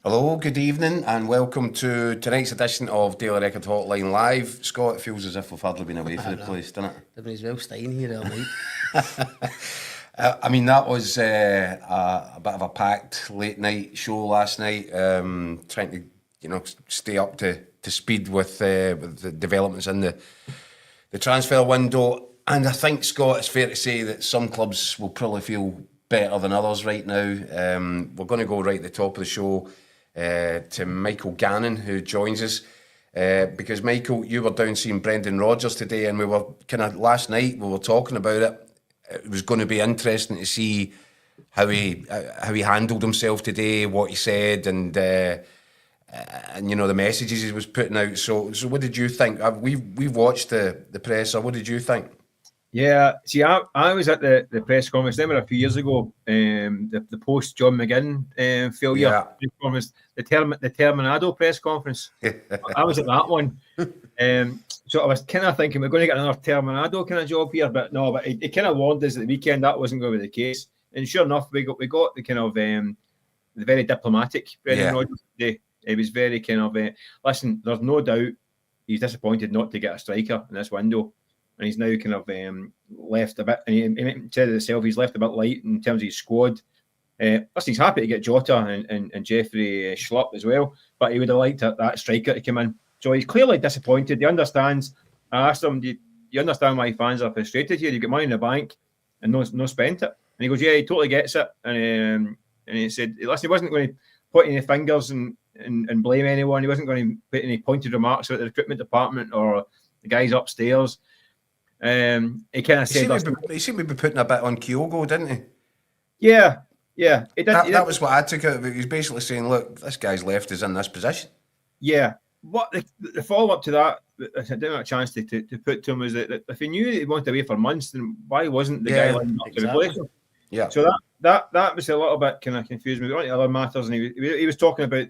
Hello, good evening, and welcome to tonight's edition of Daily Record Hotline Live. Scott, it feels as if we've hardly been away from the place, doesn't it? They've been as well staying here all night. That was a bit of a packed late night show last night, trying to stay up to speed with the developments in the transfer window. And I think, Scott, it's fair to say that some clubs will probably feel better than others right now. We're going to go right at the top of the show to Michael Gannon, who joins us. Because, Michael, you were down seeing Brendan Rodgers today, and we were last night we were talking about it. It was going to be interesting to see how he handled himself today, what he said, and the messages he was putting out. So what did you think? We've watched the presser. What did you think? Yeah, see, I was at the press conference. Remember a few years ago, the post John McGinn failure press conference, the Terminado press conference. I was at that one, so I was kind of thinking we're going to get another Terminado kind of job here, but no. But it kind of warned us at the weekend that wasn't going to be the case, and sure enough, we got the kind of the very diplomatic Brendan Rodgers today. It was very kind of listen. There's no doubt he's disappointed not to get a striker in this window. And he's now kind of left a bit, and he said it himself, he's left a bit light in terms of his squad. Listen, he's happy to get Jota and Jeffrey Schlupp as well, but he would have liked that striker to come in. So he's clearly disappointed. He understands. I asked him, do you understand why fans are frustrated here? You've got money in the bank and no spent it. And he goes, yeah, he totally gets it. And he said, listen, he wasn't going to point any fingers and blame anyone. He wasn't going to put any pointed remarks about the recruitment department or the guys upstairs. He kind of said he seemed to be putting a bit on Kyogo, didn't he? Yeah. That was what I took out of it. He was basically saying, look, this guy's left us in this position. Yeah. What the follow-up to that, I didn't have a chance to put to him, was that if he knew he wanted away for months, then why wasn't the guy lined up to replace him? Yeah. So that was a little bit kind of confused me. On to other matters, and he was talking about,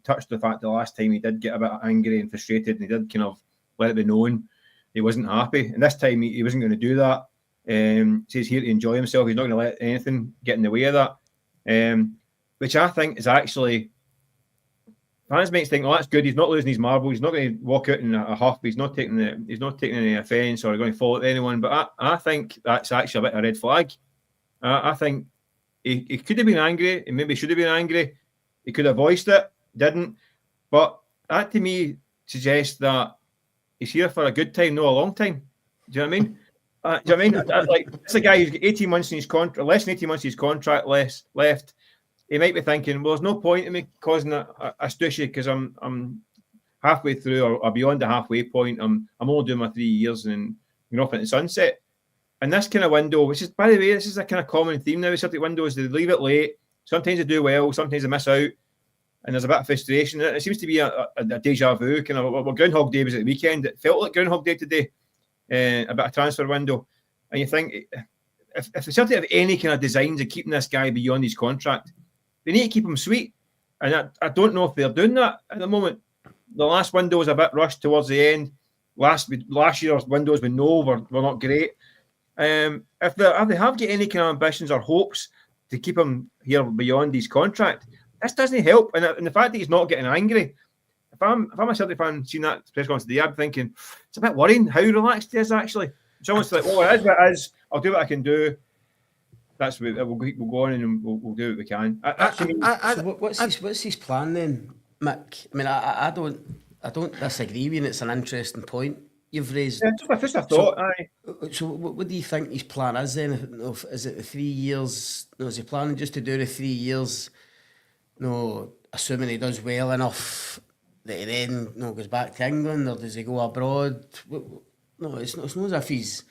touched the fact the last time he did get a bit angry and frustrated, and he did kind of let it be known he wasn't happy, and this time he wasn't going to do that. He's here to enjoy himself. He's not going to let anything get in the way of that, which I think is actually, fans might think, oh, that's good. He's not losing his marbles. He's not going to walk out in a huff. He's not taking any offence or going to fall at anyone. But I think that's actually a bit of a red flag. I think he could have been angry. He maybe should have been angry. He could have voiced it, didn't. But that to me suggests that he's here for a good time, not a long time. Do you know what I mean? Do you know what I mean? Like, it's a guy who's got 18 months in his contract, less than 18 months in his contract left. He might be thinking, well, there's no point in me causing a stushy because I'm halfway through or beyond the halfway point. I'm only doing my 3 years and going off into the sunset. And this kind of window, which is, by the way, this is a kind of common theme now with Celtic windows. They leave it late. Sometimes they do well. Sometimes they miss out. And there's a bit of frustration. It seems to be a deja vu, kind of. Well, Groundhog Day was at the weekend. It felt like Groundhog Day today, a bit of transfer window. And you think, if the Celtic have any kind of designs of keeping this guy beyond his contract, they need to keep him sweet. And I don't know if they're doing that at the moment. The last window was a bit rushed towards the end. Last year's windows we know were not great. If they have got any kind of ambitions or hopes to keep him here beyond his contract, this doesn't help, and the fact that he's not getting angry. If I'm a Celtic fan seeing that press conference today, I'm thinking it's a bit worrying how relaxed he is actually. It's almost like, oh, it is what it is. I'll do what I can do. That's what we'll go on and we'll do what we can. What's his plan then, Mick? I mean, I don't disagree with you. It's an interesting point you've raised. Yeah, just a thought. So what do you think his plan is then? Is it the 3 years? No, is he planning just to do the 3 years? No, assuming he does well enough that he then goes back to England, or does he go abroad? No, it's not as if he's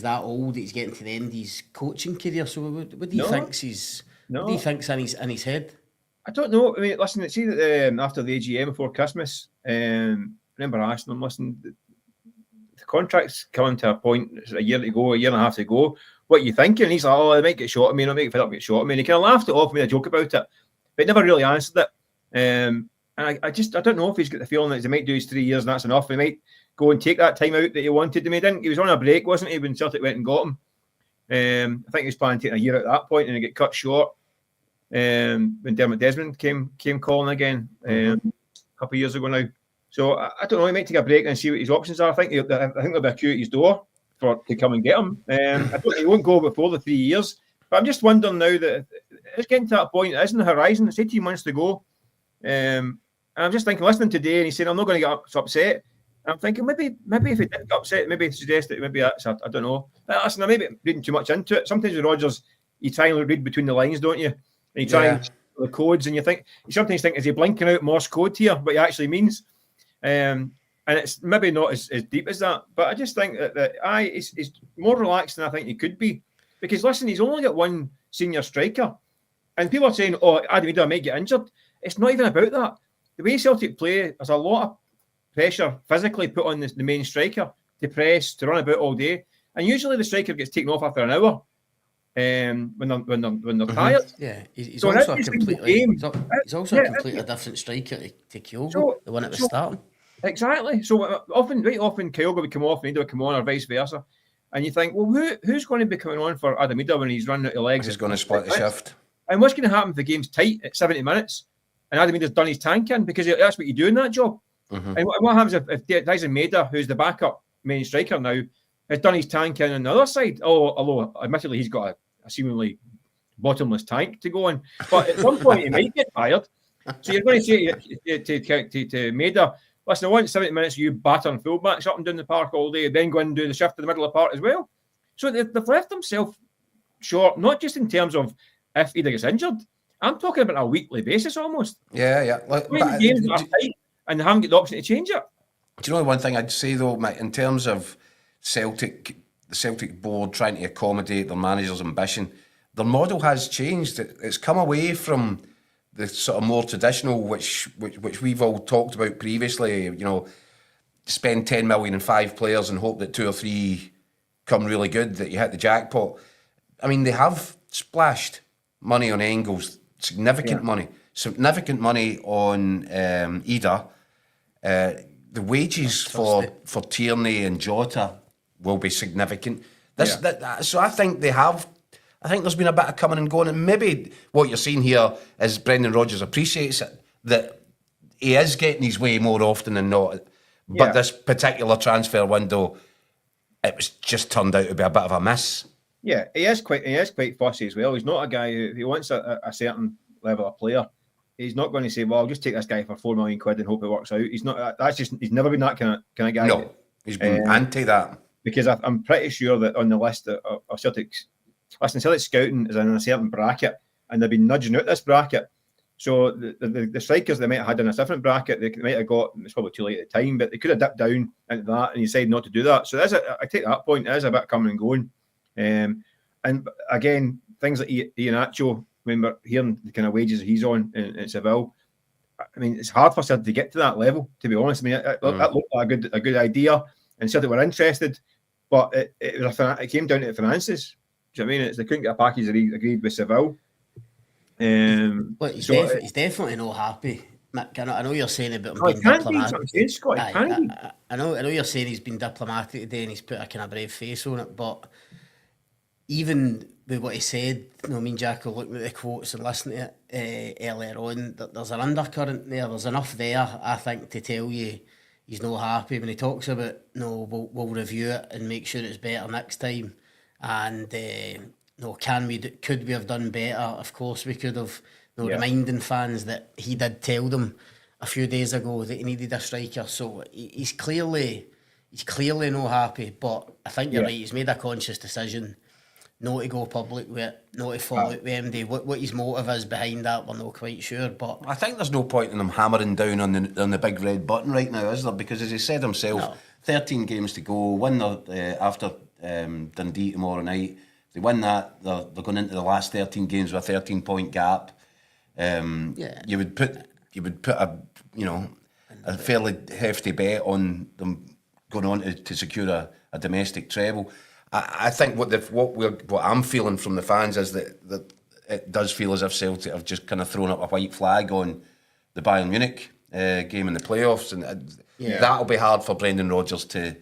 that old that he's getting to the end of his coaching career. So what do you think's what do you think's in his head? I don't know. I mean, listen, see that after the AGM before Christmas, I remember asking him, listen, the contract's coming to a point, it's a year to go, a year and a half to go. What are you thinking? And he's like, oh, I might get shot at me, I might get fed up, get shot at me. And he kind of laughed it off, made a joke about it, but never really answered it. And I don't know if he's got the feeling that he might do his 3 years and that's enough. He might go and take that time out that he wanted to. He didn't. He was on a break, wasn't he, when Celtic went and got him? I think he was planning to take a year at that point and he get cut short. when Dermot Desmond came calling again a couple of years ago now. So I don't know. He might take a break and see what his options are. I think they'll be a queue at his door to come and get him. He won't go before the 3 years. But I'm just wondering now that it's getting to that point. It is on the horizon. It's 18 months to go. And I'm just thinking, listening today, and he's saying, I'm not going to get upset. I'm thinking maybe if he did get upset, maybe suggest that maybe that's, I don't know. But listen, I may be reading too much into it. Sometimes with Rodgers, you try and read between the lines, don't you? And you try and the codes, and you sometimes think, is he blinking out Morse code here, what he actually means? And it's maybe not as deep as that. But I just think that he's more relaxed than I think he could be. Because listen, he's only got one senior striker. And people are saying, oh, Adam Idah might get injured. It's not even about that. The way Celtic play, there's a lot of pressure physically put on the main striker to press, to run about all day. And usually the striker gets taken off after an hour when they're tired. Yeah, he's also a completely different striker to Kyogo, the one that was starting. Exactly. So very often Kyogo would come off and Idah would come on, or vice versa. And you think, well, who's going to be coming on for Adam Idah when he's running out of legs? He's going to split the shift. And what's going to happen if the game's tight at 70 minutes and Adam Idah's done his tank in? Because that's what you do in that job. And what happens if Dyson Maeda, who's the backup main striker now, has done his tank in on the other side? Although admittedly he's got a seemingly bottomless tank to go on. But at some point he might get tired. So you're going to say to Maeda, listen, I want 70 minutes of you battering fullbacks up and down the park all day, then go and do the shift in the middle of the park as well. So they've left themselves short, not just in terms of if Idah gets injured. I'm talking about a weekly basis almost. Yeah. Games are tight and they haven't got the option to change it. Do you know one thing I'd say though, mate, in terms of the Celtic board trying to accommodate their manager's ambition, their model has changed. It's come away from the sort of more traditional, which we've all talked about previously, you know, spend 10 million in 5 players and hope that 2 or 3 come really good, that you hit the jackpot. I mean, they have splashed money on Engels, significant money on Idah. The wages for Tierney and Jota will be significant. So I think there's been a bit of coming and going, and maybe what you're seeing here is Brendan Rodgers appreciates it, that he is getting his way more often than not. But this particular transfer window, it was just turned out to be a bit of a miss. Yeah, he is quite fussy as well. He's not a guy who, if he wants a certain level of player, he's not going to say, well, I'll just take this guy for £4 million and hope it works out. He's not. He's never been that kind of guy. No, he's been anti that. Because I'm pretty sure that on the list of Celtic's, Celtic scouting is in a certain bracket, and they've been nudging out this bracket. So the strikers they might have had in a different bracket, they might have got, it's probably too late at the time, but they could have dipped down into that and decided not to do that. So I take that point, it is a bit coming and going. And again, things like Iheanacho, when we're hearing the kind of wages he's on in Seville, I mean, it's hard for Celtic to get to that level, to be honest. I mean, that looked like a good idea, and Celtic were interested, but it came down to the finances. Do you know what I mean? They couldn't get a package agreed with Seville. But he's definitely not happy. Mick, I know you're saying about him being diplomatic. I know you're saying he's been diplomatic today and he's put a kind of brave face on it, but even with what he said, me and Jack were looking at the quotes and listening to it earlier on, there's an undercurrent there. There's enough there, I think, to tell you he's not happy when he talks about, we'll review it and make sure it's better next time. And could we have done better? Of course we could have. Reminding fans that he did tell them a few days ago that he needed a striker. So he's clearly not happy. But I think you're right. He's made a conscious decision not to go public with it, not to follow it with MD. What his motive is behind that, we're not quite sure. But I think there's no point in them hammering down on the big red button right now, is there? Because as he said himself, 13 games to go. Win after Dundee tomorrow night. If they win that, they're going into the last 13 games with a 13-point gap. You would put a fairly hefty bet on them going on to secure a domestic treble. I think what I'm feeling from the fans is that it does feel as if Celtic have just kind of thrown up a white flag on the Bayern Munich game in the playoffs, and that'll be hard for Brendan Rodgers to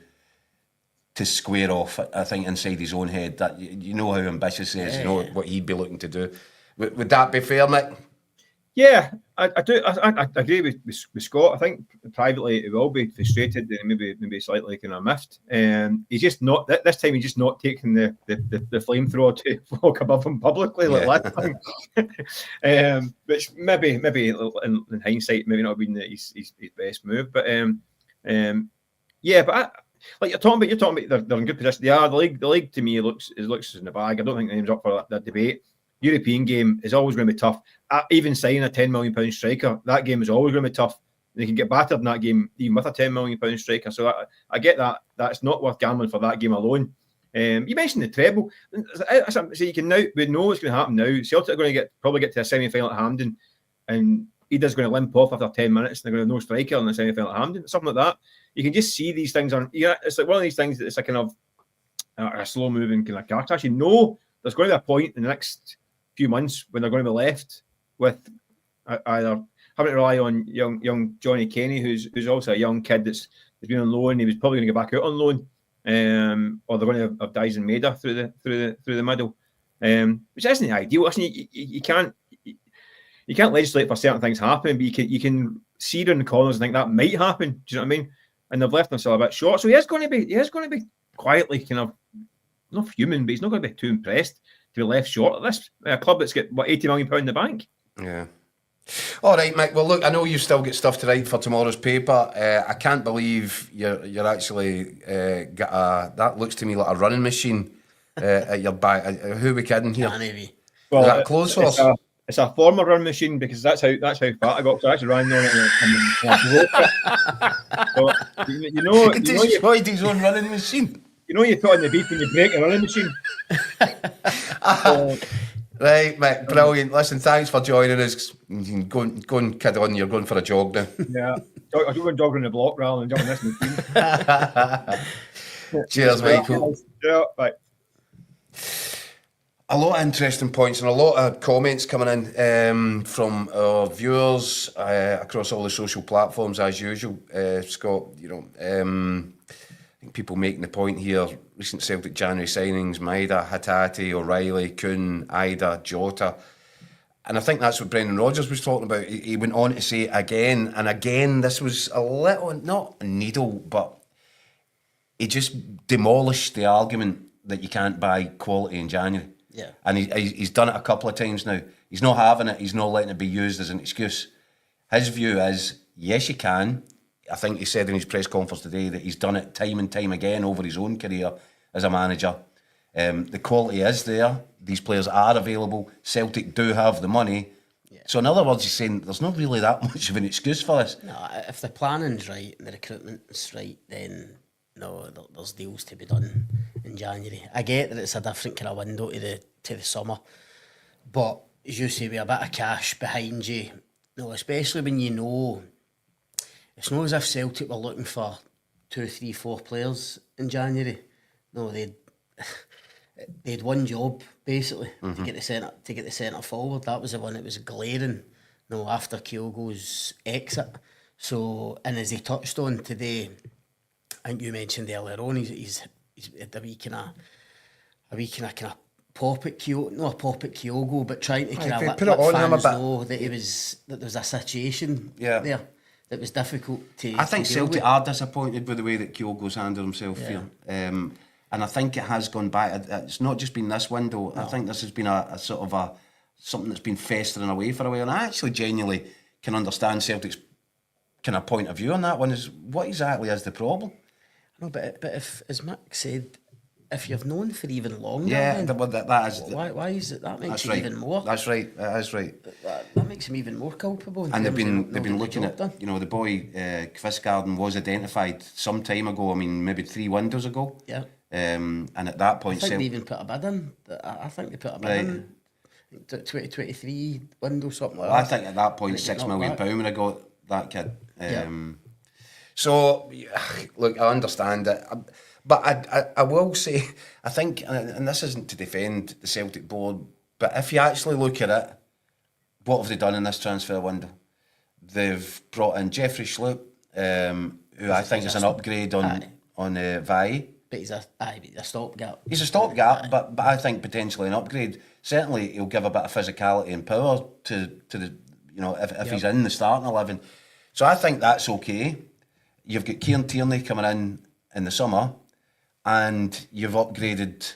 square off. I think inside his own head, that you know how ambitious he is, you know what he'd be looking to do. Would that be fair, Mick? Yeah, I do. I agree with Scott. I think privately he will be frustrated and maybe slightly kind of miffed. He's just not this time. He's just not taking the flamethrower to walk above him publicly like last time. Which maybe in hindsight maybe not been his best move. But yeah, but like you're talking about, they're in good position. They are. The league to me looks in the bag. I don't think the name's up for that debate. European game is always going to be tough. Even signing a £10 million striker, that game is always going to be tough. They can get battered in that game, even with a £10 million striker. So I get that. That's not worth gambling for that game alone. You mentioned the treble. So you can we know what's going to happen now. Celtic are going to probably get to a semi-final at Hampden, and Ida's going to limp off after 10 minutes, and they're going to have no striker in the semi-final at Hampden, something like that. You can just see these things on. It's like one of these things that it's a kind of a slow-moving kind of car crash. You know, there's going to be a point in the next few months when they're going to be left with either having to rely on young Johnny Kenny, who's also a young kid that's been on loan. He was probably going to go back out on loan, or they're going to have Dyson Maida through the middle, which isn't ideal. You can't legislate for certain things happening, but you can see it in the corners and think that might happen. Do you know what I mean? And they've left themselves a bit short. So he is going to be quietly kind of not fuming, but he's not going to be too impressed to be left short of this. A club that's got £80 million in the bank. Yeah. All right, Mick. Well, look, I know you've still got stuff to write for tomorrow's paper. I can't believe you're actually got that looks to me like a running machine at your back. Who are we kidding here? Well, is that clothes horse? It's a former running machine because that's how fat I got. So I actually ran on it. So, you know, he destroyed his own running machine. You know, you put on the beef when you break a running machine. Right, Mick, brilliant. Listen, thanks for joining us. Go and kid on, you're going for a jog now. Yeah, I'm going to jog around the block rather than jumping this machine. Cheers, Michael. Yeah, bye. A lot of interesting points and a lot of comments coming in from our viewers across all the social platforms as usual. Scott, you know, I think people making the point here, recent Celtic January signings, Maida, Hatate, O'Reilly, Kuhn, Ida, Jota. And I think that's what Brendan Rodgers was talking about. He went on to say again and again, this was a little, not a needle, but he just demolished the argument that you can't buy quality in January. Yeah. And he's done it a couple of times now. He's not having it. He's not letting it be used as an excuse. His view is, yes, you can. I think he said in his press conference today that he's done it time and time again over his own career as a manager. The quality is there. These players are available. Celtic do have the money. Yeah. So in other words, he's saying there's not really that much of an excuse for this. No, if the planning's right and the recruitment's right, then no, there's deals to be done in January. I get that it's a different kind of window to the summer, but as you say, with a bit of cash behind you, no, especially when you know it's not as if Celtic were looking for 2, 3, 4 players in January. No, they'd one job basically to get the centre forward. That was the one that was glaring. No, after Kyogo's exit. So, and as he touched on today, I think you mentioned earlier on, he's had a wee kind of pop at Kyogo, not a pop at Kyogo, but trying to kind of let fans know that there was a situation there that was difficult to. I think Celtic are disappointed with the way that Kyogo's handled himself here, and I think it has gone back. It's not just been this window. No. I think this has been a sort of something that's been festering away for a while, and I actually genuinely can understand Celtic's kind of point of view on that one. Is what exactly is the problem? No, but if, as Mick said, if you've known for even longer, that is why is it that makes it even more? That's right. That is right. That makes him even more culpable. And they've been looking at the boy Kvistgarden was identified some time ago. I mean, maybe 3 windows ago. Yeah. And at that point, I think they even put a bid in. I think they put a bid in. 2023 window, something like that. I think at that point, £6 million when I got that kid. So, look, I understand it. But I will say, I think, and this isn't to defend the Celtic board, but if you actually look at it, what have they done in this transfer window? They've brought in Jeffrey Schlupp, who I think is an upgrade on Vai. But he's a stopgap. He's a stopgap, but I think potentially an upgrade. certainly he'll give a bit of physicality and power to the, you know, if he's in the starting 11. So I think that's okay. You've got Kieran Tierney coming in the summer, and you've upgraded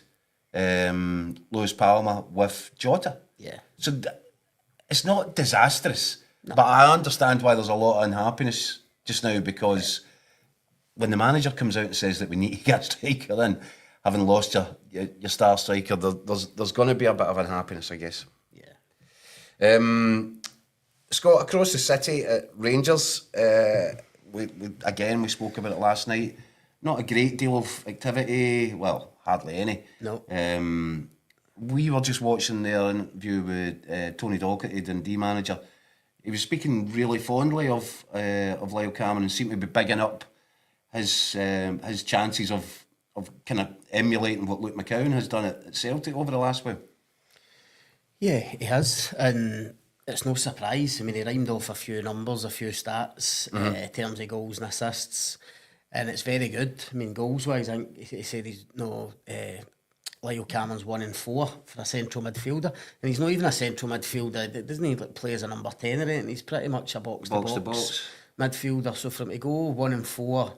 Lewis Palmer with Jota. Yeah. So it's not disastrous, but I understand why there's a lot of unhappiness just now, because when the manager comes out and says that we need to get a striker in, having lost your star striker, there's going to be a bit of unhappiness, I guess. Yeah. Scott, across the city at Rangers, we spoke about it last night. Not a great deal of activity, well, hardly any. No. We were just watching their interview with Tony Docherty, Dundee manager. He was speaking really fondly of Lyle Cameron and seemed to be bigging up his chances of kind of emulating what Luke McCowan has done at Celtic over the last while. Yeah, he has, and it's no surprise. I mean, he rhymed off a few numbers, a few stats in terms of goals and assists, and it's very good. I mean, goals-wise, I think he said he's Lyle Cameron's 1 in 4 for a central midfielder, and he's not even a central midfielder. Doesn't he play as a number 10 or anything? He's pretty much a box-to-box midfielder. So for him to go 1 in 4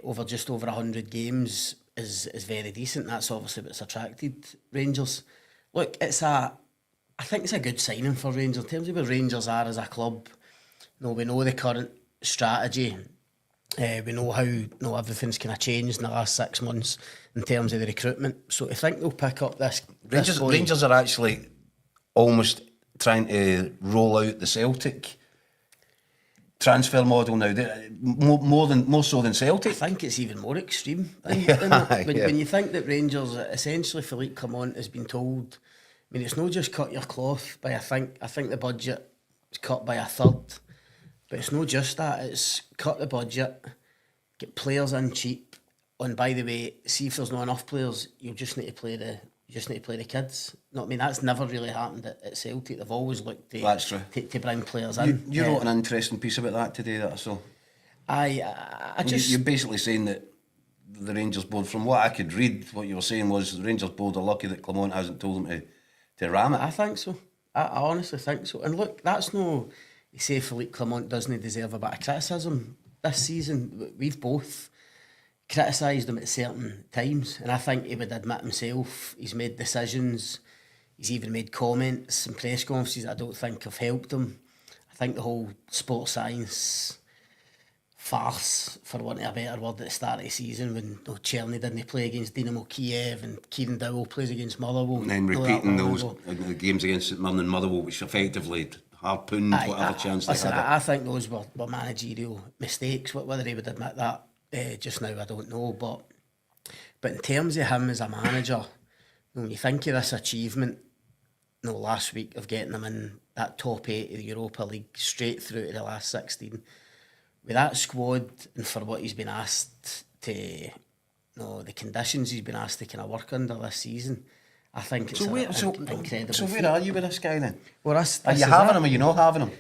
over just over 100 games is very decent. That's obviously what's attracted Rangers. Look, I think it's a good signing for Rangers in terms of where Rangers are as a club. You know, we know the current strategy. We know how everything's kind of changed in the last 6 months in terms of the recruitment. So I think they'll pick up this. Rangers are actually almost trying to roll out the Celtic transfer model now. More so than Celtic. I think it's even more extreme. When you think that Rangers, essentially Philippe Clement has been told, I mean, it's not just cut your cloth by I think the budget is cut by a third. But it's not just that, it's cut the budget, get players in cheap, and by the way, see if there's not enough players, you just need to play the kids. No, I mean, that's never really happened at Celtic. They've always looked to bring players in. You wrote an interesting piece about that today that I saw. You're basically saying that the Rangers board, from what I could read, what you were saying was the Rangers board are lucky that Clement hasn't told them to ram it. I think so. I honestly think so. And look, that's no... You say Philippe Clement doesn't deserve a bit of criticism this season. We've both criticised him at certain times, and I think he would admit himself he's made decisions, he's even made comments and press conferences I don't think have helped him. I think the whole sports science farce, for want of a better word, at the start of the season when Cherny didn't play against Dynamo Kiev and Kieran Dowell plays against Motherwell. And then repeating those games against St Mirren and Motherwell, which effectively harpooned whatever chance they had. I think those were managerial mistakes. Whether he would admit that just now, I don't know. But in terms of him as a manager, when you think of this achievement, last week of getting them in that top 8 of the Europa League straight through to the last 16, with that squad and for what he's been asked to, the conditions he's been asked to kind of work under this season, I think it's incredible. So where are you with this guy then? Well, are you having him or are you not having him?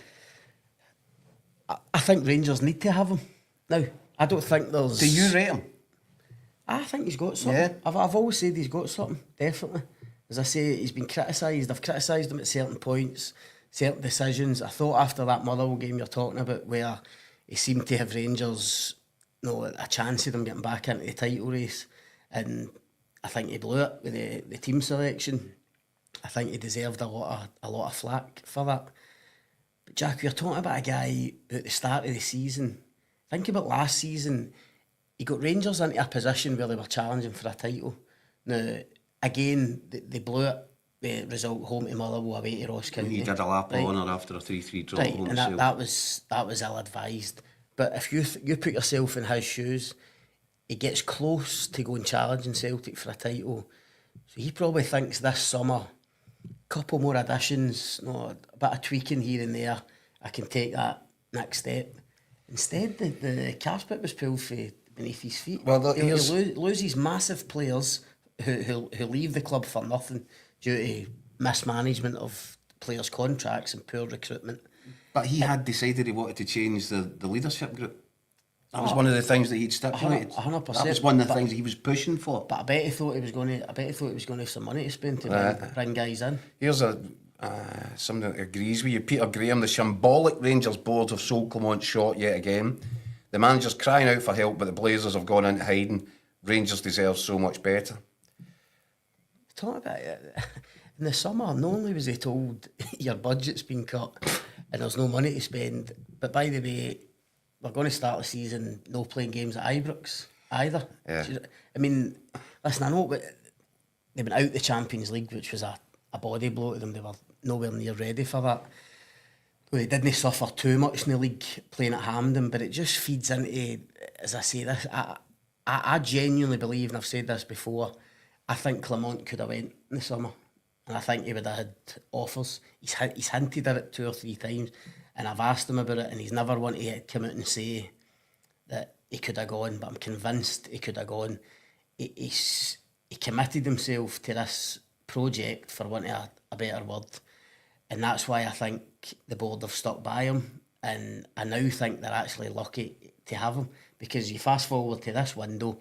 I think Rangers need to have him. Now, I don't think there's... Do you rate him? I think he's got something. Yeah. I've always said he's got something, definitely. As I say, he's been criticised. I've criticised him at certain points, certain decisions. I thought after that Motherwell game you're talking about, where he seemed to have Rangers, a chance of them getting back into the title race, and I think he blew it with the team selection. I think he deserved a lot of flack for that. But Jack, we're talking about a guy who at the start of the season, think about last season, he got Rangers into a position where they were challenging for a title. Now, again, they blew it. The result home to Motherwell, away to Ross County. He did a lap of honour after a 3-3 draw. Right, and that was ill advised. But if you put yourself in his shoes, he gets close to going challenging Celtic for a title. So he probably thinks this summer, a couple more additions, a bit of tweaking here and there, I can take that next step. Instead, the carpet was pulled beneath his feet. Well, he loses massive players who leave the club for nothing due to mismanagement of players' contracts and poor recruitment. But he had decided he wanted to change the leadership group. That was one of the things that he'd stipulated. 100%. That was one of the But- things that he was pushing for. But I bet he thought he was going to. I bet he thought he was going to have some money to spend to bring guys in. Here's something that agrees with you. Peter Graham, the shambolic Rangers board have sold Clement short yet again. The manager's crying out for help, but the Blazers have gone into hiding. Rangers deserve so much better. Talk about it. In the summer, not only was he told your budget's been cut and there's no money to spend, but by the way, we're going to start the season no playing games at Ibrox either. Yeah. I mean, listen, I know but they went out the Champions League, which was a body blow to them. They were nowhere near ready for that. Well, they didn't suffer too much in the league playing at Hampden, but it just feeds into, as I say this, I genuinely believe, and I've said this before, I think Clement could have went in the summer. And I think he would have had offers. He's hinted at it 2 or 3 times, and I've asked him about it, and he's never wanted to come out and say that he could have gone, but I'm convinced he could have gone. He committed himself to this project, for want of a better word, and that's why I think the board have stuck by him, and I now think they're actually lucky to have him, because you fast forward to this window,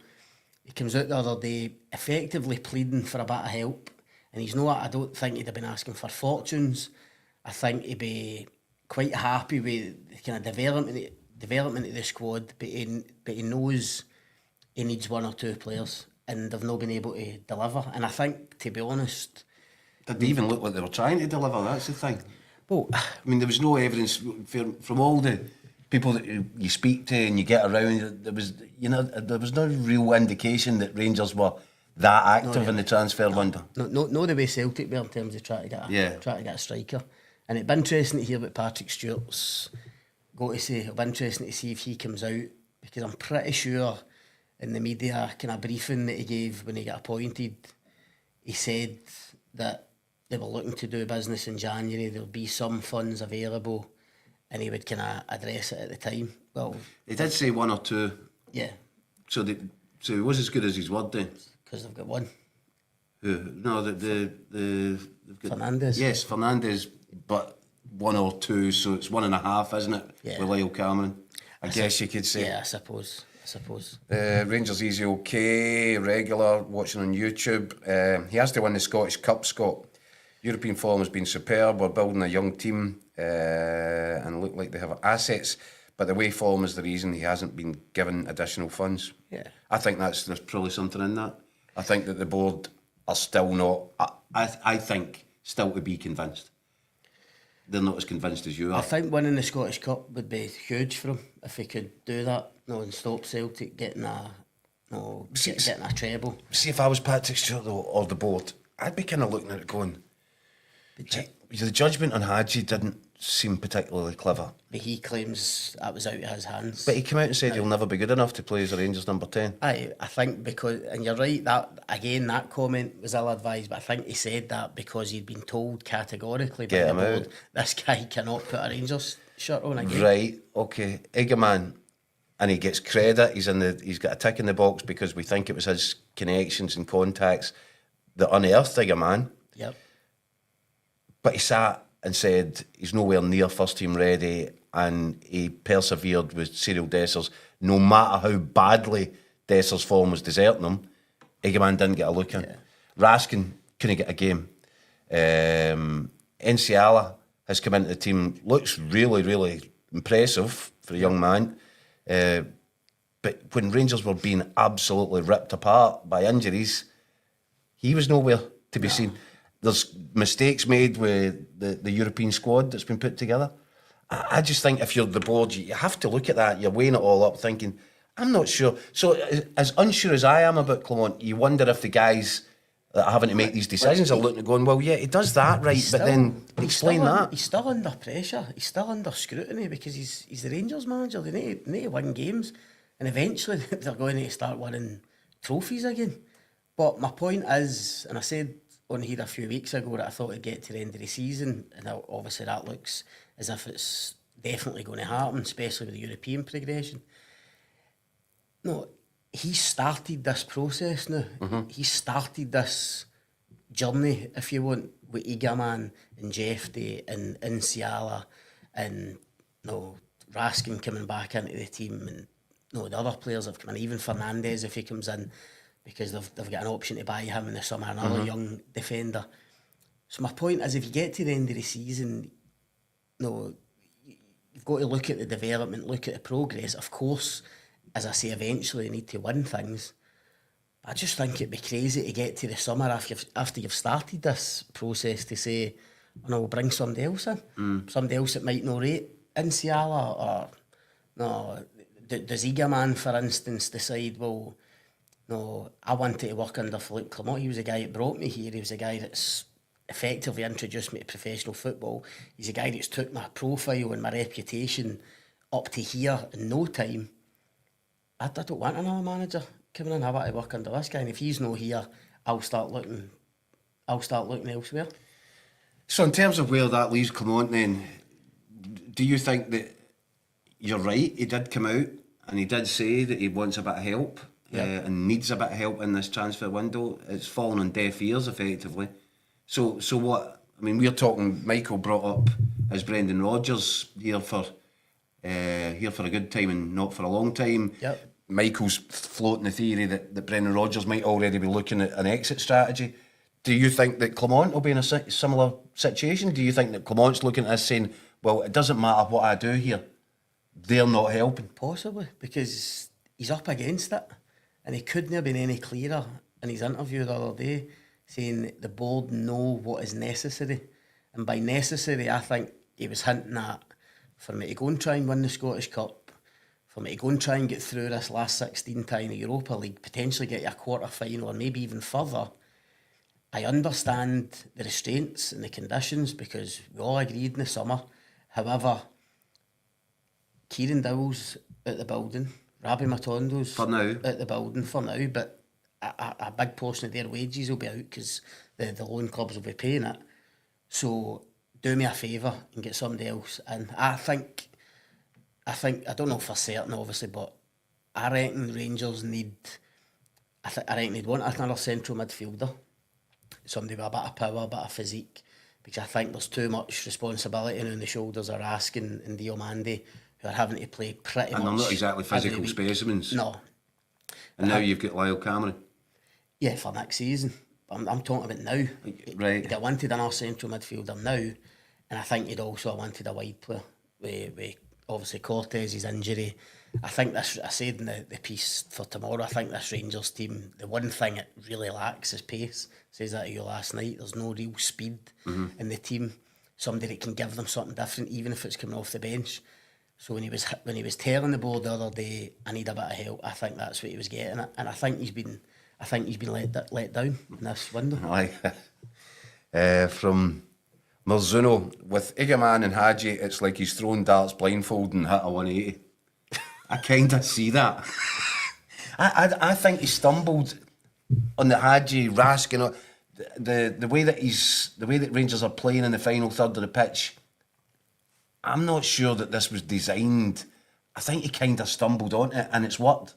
he comes out the other day effectively pleading for a bit of help. And he's not, I don't think he'd have been asking for fortunes. I think he'd be quite happy with the kind of development of the squad, but he knows he needs 1 or 2 players, and they've not been able to deliver. And I think, to be honest, Didn't even look like they were trying to deliver, that's the thing. well, I mean, there was no evidence from all the people that you speak to and you get around. There was no real indication that Rangers were that active in the transfer window. no the way Celtic were in terms of trying to get a striker. And it'd be interesting to hear what Patrick Stewart's got to say. It'll be interesting to see if he comes out, because I'm pretty sure in the media kind of briefing that he gave when he got appointed, he said that they were looking to do business in January, there'll be some funds available, and he would kind of address it at the time. Well, He did say 1 or 2, yeah, so he was as good as his word then. because they've got one. No, they've got Fernandes. Yes, Fernandes, but 1 or 2, so it's 1.5, isn't it? Yeah. With Lyle Cameron, I guess you could say. Yeah, I suppose. Rangers easy okay, regular, watching on YouTube. He has to win the Scottish Cup, Scott. European form has been superb. We're building a young team and look like they have assets, but the way form is the reason he hasn't been given additional funds. Yeah. I think there's probably something in that. I think that the board are still not, I think, still to be convinced. They're not as convinced as you are. I think winning the Scottish Cup would be huge for him if he could do that, and stop Celtic getting a treble. See, if I was Patrick Stewart though, or the board, I'd be kind of looking at it going, the judgment on Hagi didn't seem particularly clever. But he claims that was out of his hands. But he came out and said he'll never be good enough to play as a Rangers number 10. I think because, and you're right, that comment was ill-advised, but I think he said that because he'd been told categorically by Get the him board, out. this guy cannot put a Rangers shirt on again. Right, okay. Egerman, and he gets credit, he's got a tick in the box because we think it was his connections and contacts that unearthed Egerman. Yep. But he sat and said he's nowhere near first team ready, and he persevered with Cyril Dessers. No matter how badly Dessers' form was deserting him, Egerman didn't get a look in. Yeah. Raskin couldn't get a game. Enciala has come into the team, looks really, really impressive for a young man. But when Rangers were being absolutely ripped apart by injuries, he was nowhere to be seen. There's mistakes made with the European squad that's been put together. I just think if you're the board, you have to look at that. You're weighing it all up thinking, I'm not sure. So as unsure as I am about Clement, you wonder if the guys that are having to make these decisions are looking at going, well, yeah, he does that right, but then explain that. He's still under pressure. He's still under scrutiny because he's the Rangers manager. They need to win games, and eventually they're going to start winning trophies again. But my point is, and I said on here a few weeks ago that I thought it'd get to the end of the season, and obviously that looks as if it's definitely going to happen, especially with the European progression. No, he started this process now. Mm-hmm. He started this journey, if you want, with Egerman and Jeffrey and Inciala and Raskin coming back into the team, and no, the other players have come in, even Fernandes if he comes in, because they've got an option to buy him in the summer, another young defender. So my point is, if you get to the end of the season, no, you've got to look at the development, look at the progress. Of course, as I say, eventually you need to win things. I just think it'd be crazy to get to the summer after you've started this process to say, oh, no, we'll bring somebody else in. Somebody else that might not rate Inciala, or no, does Egaman, for instance, decide, well, no, I wanted to work under Philippe Clement. He was the guy that brought me here. He was the guy that's effectively introduced me to professional football. He's the guy that's took my profile and my reputation up to here in no time. I don't want another manager coming in. I want to work under this guy, and if he's not here, I'll start looking elsewhere. So in terms of where that leaves Clement, then, do you think that you're right? He did come out and he did say that he wants a bit of help and needs a bit of help in this transfer window. It's fallen on deaf ears, effectively. So what? I mean, we're talking. Michael brought up as Brendan Rodgers here for a good time and not for a long time. Yep. Michael's floating the theory that Brendan Rodgers might already be looking at an exit strategy. Do you think that Clement will be in a similar situation? Do you think that Clement's looking at this saying, well, it doesn't matter what I do here, they're not helping? Possibly, because he's up against it, and he couldn't have been any clearer in his interview the other day, saying that the board know what is necessary. And by necessary, I think he was hinting at, for me to go and try and win the Scottish Cup, for me to go and try and get through this last 16 tie in the Europa League, potentially get you a quarter final or maybe even further. I understand the restraints and the conditions, because we all agreed in the summer. However, Kieran Dowell's at the building, Rabbi Matondo's for now at the building for now, but a big portion of their wages will be out because the loan clubs will be paying it. So do me a favour and get somebody else. And I think, I don't know for certain obviously, but I reckon Rangers need, I reckon they'd want another central midfielder. Somebody with a bit of power, a bit of physique, because I think there's too much responsibility on the shoulders of Raskin and Diomande, who are having to play pretty much. And they're not exactly physical specimens. No. And now you've got Lyle Cameron. Yeah, for next season. I'm talking about now. Right. They wanted another central midfielder now, and I think you'd also wanted a wide player with obviously Cortez's injury. I think this, I said in the piece for tomorrow, I think this Rangers team, the one thing it really lacks is pace. I says that to you last night. There's no real speed in the team. Somebody that can give them something different, even if it's coming off the bench. So when he was telling the board the other day, I need a bit of help, I think that's what he was getting at, and I think he's been let down in this window. Aye. From Marzuno, with Egaman and Hagi, it's like he's thrown darts blindfold and hit a 180. I kind of see that. I think he stumbled on the Hagi, Raskin, the way that Rangers are playing in the final third of the pitch. I'm not sure that this was designed. I think he kind of stumbled on it, and it's worked.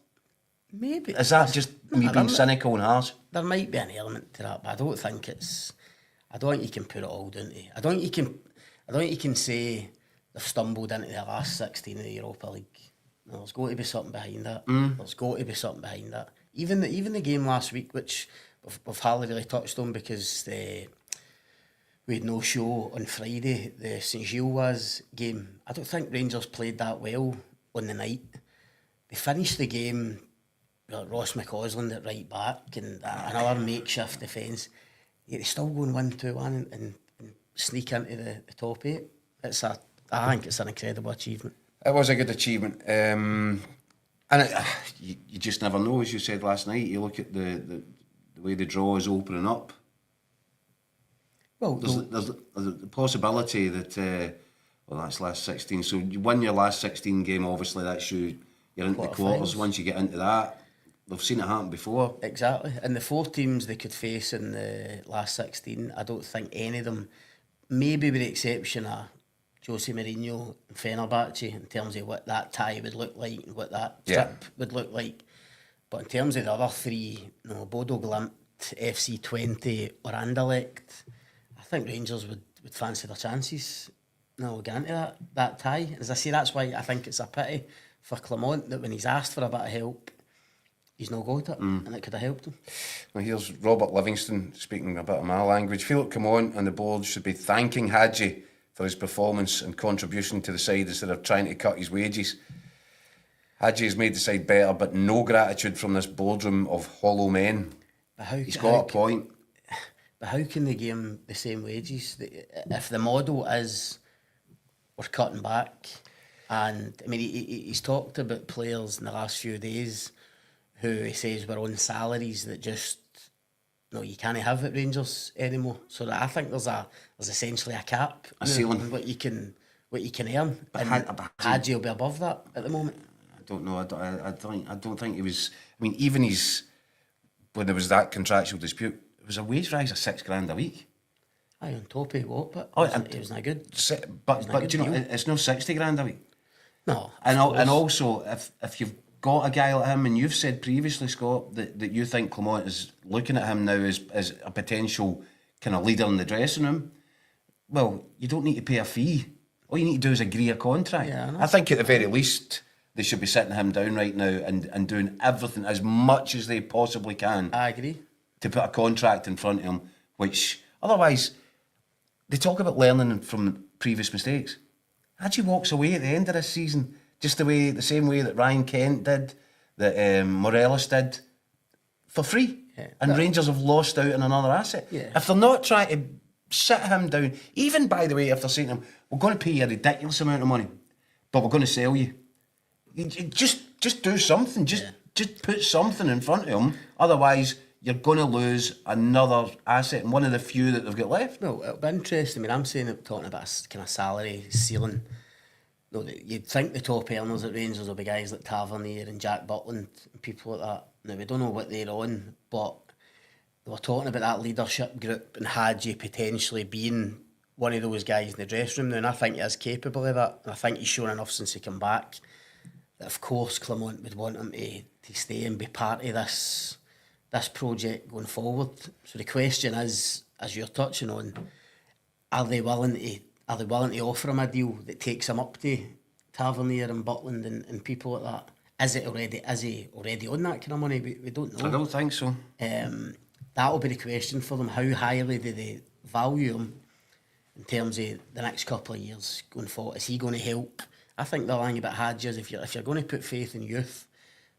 Maybe. Is that just me being cynical and harsh? There might be an element to that, but I don't think you can put it all down to. I don't think you can say they've stumbled into the last 16 of the Europa League. No, there's got to be something behind that. There's got to be something behind that. Even the game last week, which we've hardly really touched on because we had no show on Friday, the St Gilles game. I don't think Rangers played that well on the night. They finished the game with Ross McCausland at right back and another makeshift defence. Yet they still go and win 2-1 and sneak into the top 8. I think it's an incredible achievement. It was a good achievement. And you just never know, as you said last night. You look at the way the draw is opening up. Well, there's the possibility that that's last 16. So you win your last 16 game. Obviously, that's you're into the quarters. Once you get into that, we've seen it happen before. Exactly. And the 4 teams they could face in the last 16, I don't think any of them, maybe with the exception of Jose Mourinho and Fenerbahce, in terms of what that tie would look like and what that trip would look like. But in terms of the other 3, Bodo Glimt, FC 20 or Anderlecht, I think Rangers would fancy their chances. Getting into that tie. As I say, that's why I think it's a pity for Clement that when he's asked for a bit of help, he's not got it, and it could have helped him. Now here's Robert Livingston speaking a bit of my language. Philip Clement and the board should be thanking Hagi for his performance and contribution to the side instead of trying to cut his wages. Hagi has made the side better, but no gratitude from this boardroom of hollow men. But how, He's got a point. But how can they give him the same wages? If the model is we're cutting back, and I mean he's talked about players in the last few days who he says were on salaries that just you can't have at Rangers anymore. So that I think there's essentially a cap, a ceiling on what you can earn. But Hagi will be above that at the moment. I don't know. I don't think he was. I mean, even when there was that contractual dispute, it was a wage rise of $6,000 a week. Aye, on top of what? But it was not good. But do you know, it's no $60,000 a week. No, and also if you've got a guy like him, and you've said previously, Scott, that you think Clement is looking at him now as a potential kind of leader in the dressing room, well, you don't need to pay a fee. All you need to do is agree a contract. Yeah, I think at the very least they should be sitting him down right now and doing everything as much as they possibly can. I agree. To put a contract in front of him, which otherwise they talk about learning from previous mistakes. Hagi walks away at the end of this season just the same way that Ryan Kent did, that Morelos did, for free. Yeah, and Rangers have lost out on another asset. Yeah. If they're not trying to sit him down, even by the way, if they're saying to him, we're going to pay you a ridiculous amount of money, but we're going to sell you. Just do something. Just put something in front of him. Otherwise, you're going to lose another asset and one of the few that they've got left. No, it'll be interesting. I mean, I'm talking about a kind of salary ceiling. No, you'd think the top earners at Rangers will be guys like Tavernier and Jack Butland and people like that. Now, we don't know what they're on, but they were talking about that leadership group and Hagi potentially being one of those guys in the dressing room now, and I think he is capable of that. And I think he's shown enough since he came back that, of course, Clement would want him to stay and be part of this project going forward. So the question is, as you're touching on, are they willing to offer him a deal that takes him up to Tavernier and Butland and people like that? Is he already on that kind of money? We don't know. I don't think so. That will be the question for them. How highly do they value him in terms of the next couple of years going forward? Is he going to help? I think the thing about Hagi is if you're going to put faith in youth,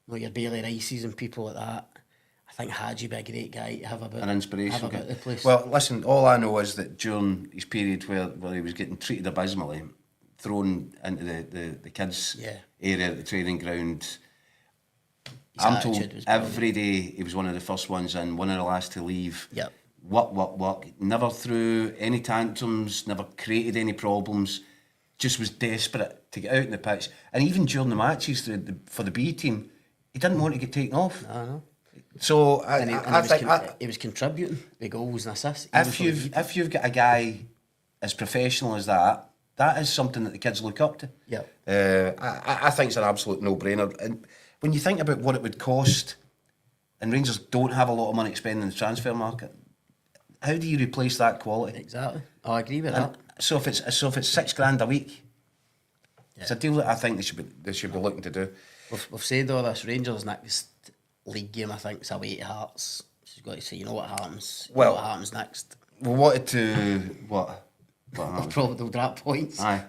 your Bailey Rices and people like that, I think Hagi would be a great guy to have about an inspiration. Have about the place. Well, listen, all I know is that during his period where he was getting treated abysmally, thrown into the kids' area at the training ground, I'm told every day he was one of the first ones in, one of the last to leave. Yep. Work. Never threw any tantrums, never created any problems, just was desperate to get out in the pitch. And even during the matches for the B team, he didn't want to get taken off. I know. So I think he was contributing the goals and assists. If you've got a guy as professional as that, that is something that the kids look up to. Yeah. I think it's an absolute no-brainer. And when you think about what it would cost, and Rangers don't have a lot of money to spend in the transfer market, how do you replace that quality? Exactly. I agree with that. So if it's $6,000 a week, it's a deal that I think they should be looking to do. We've said all this. Rangers next league game, I think, is away to Hearts. She's got to say, you know what happens. Well, what happens next? We wanted to what? They'll drop points. Aye.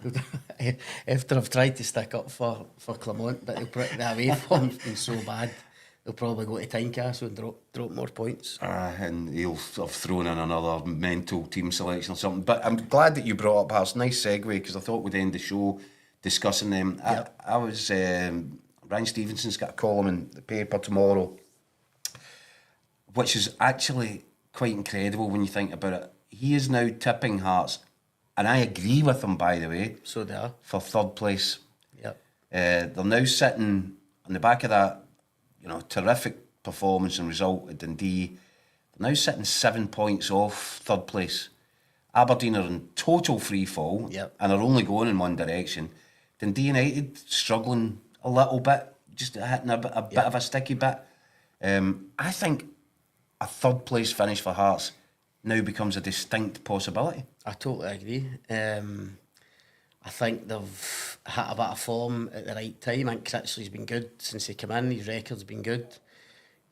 After I've tried to stick up for Clement, but the away form's been so bad, they'll probably go to Tynecastle and drop more points. And he'll have thrown in another mental team selection or something. But I'm glad that you brought up Hearts. Nice segue, because I thought we'd end the show discussing them. Yep. I was Ryan Stevenson's got a column in the paper tomorrow, which is actually quite incredible when you think about it. He is now tipping Hearts, and I agree with him, by the way. So they are. For third place. Yep. They're now sitting on the back of that, terrific performance and result at Dundee. They're now sitting 7 points off third place. Aberdeen are in total free fall, and are only going in one direction. Dundee United struggling a little bit, just hitting a bit of a sticky bit. I think a third place finish for Hearts now becomes a distinct possibility. I totally agree. I I think they've hit a bit of form at the right time. I think Critchley's been good since he came in. His record's been good.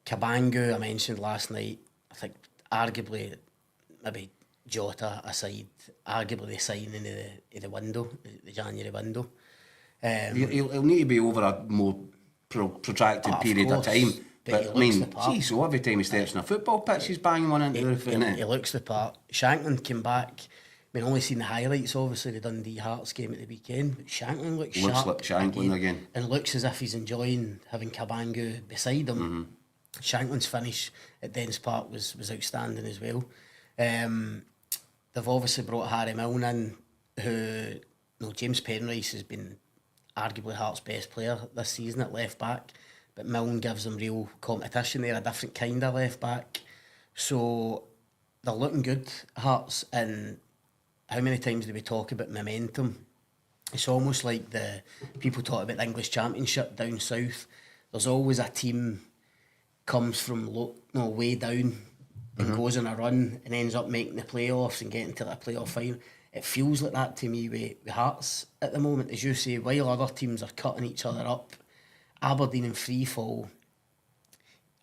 Cabangu, I mentioned last night, I think arguably, maybe Jota aside, arguably the signing of the window, the January window. He'll need to be over a more protracted period of time. But I mean, geez, so every time he steps in a football pitch, he's banging one into the foot. He looks the part. Shanklin came back. I mean, only seen the highlights, obviously, the Dundee Hearts game at the weekend. But Shanklin looks sharp. Like Shanklin again. And looks as if he's enjoying having Cabangu beside him. Mm-hmm. Shanklin's finish at Dens Park was outstanding as well. They've obviously brought Harry Milne in, who, James Penrice has been arguably Hearts' best player this season at left back, but Milne gives them real competition. They're a different kind of left back. So they're looking good, Hearts, and how many times do we talk about momentum? It's almost like the people talk about the English Championship down south. There's always a team comes from way down and goes on a run and ends up making the playoffs and getting to the playoff final. It feels like that to me with Hearts at the moment, as you say, while other teams are cutting each other up. Aberdeen in free fall.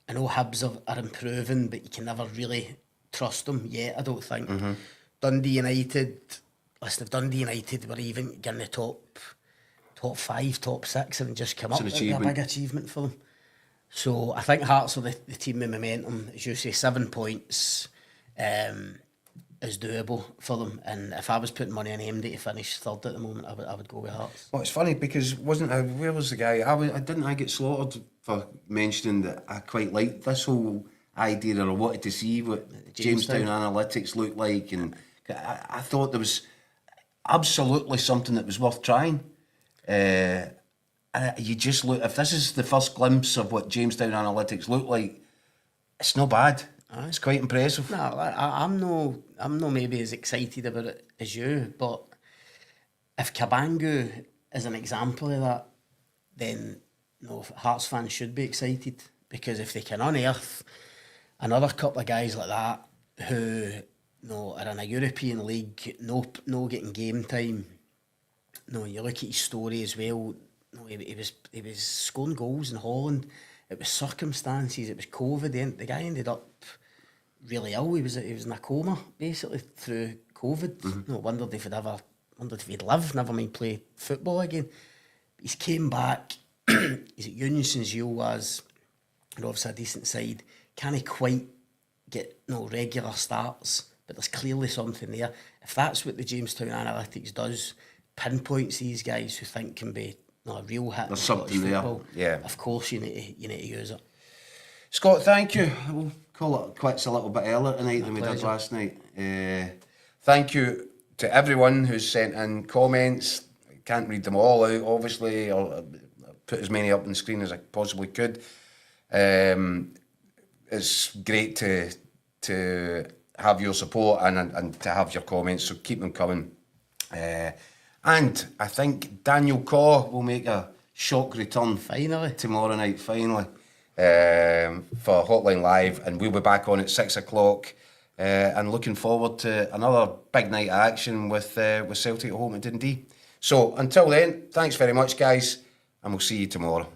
I know Hibs are improving, but you can never really trust them yet, I don't think. Dundee United, listen, if Dundee United were even getting the top 5, top 6 and just come up, it'd be a big achievement for them. So I think Hearts are the team with momentum. As you say, 7 points is doable for them. And if I was putting money on MD to finish third at the moment, I would go with Hearts. Well, it's funny because where was the guy? I get slaughtered for mentioning that I quite liked this whole idea, or I wanted to see what Jamestown analytics looked like, and I thought there was absolutely something that was worth trying. You just look, if this is the first glimpse of what Jamestown analytics look like, it's not bad. It's quite impressive. No, I'm no maybe as excited about it as you, but if Cabangu is an example of that, then Hearts fans should be excited, because if they can unearth another couple of guys like that who are in a European league, no getting game time. You look at his story as well. He was scoring goals in Holland. It was circumstances. It was COVID. The guy ended up really ill. He was in a coma basically through COVID. Wondered if he'd live, never mind play football again. But he's came back. He's at Union Saint-Gilles was, and obviously a decent side. Can't he quite get regular starts? But there's clearly something there. If that's what the Jamestown analytics does, pinpoints these guys who think can be a real hit. There's something there. Yeah. Of course, you need to use it. Scott, thank you. We'll call it quits a little bit earlier tonight than we did last night. Thank you to everyone who's sent in comments. Can't read them all out, obviously, or put as many up on the screen as I possibly could. It's great to have your support and to have your comments, so keep them coming. And I think Daniel Caw will make a shock return finally tomorrow night, finally, for Hotline Live, and we'll be back on at 6 o'clock. And looking forward to another big night of action with Celtic at home at Dundee. So until then, thanks very much, guys, and we'll see you tomorrow.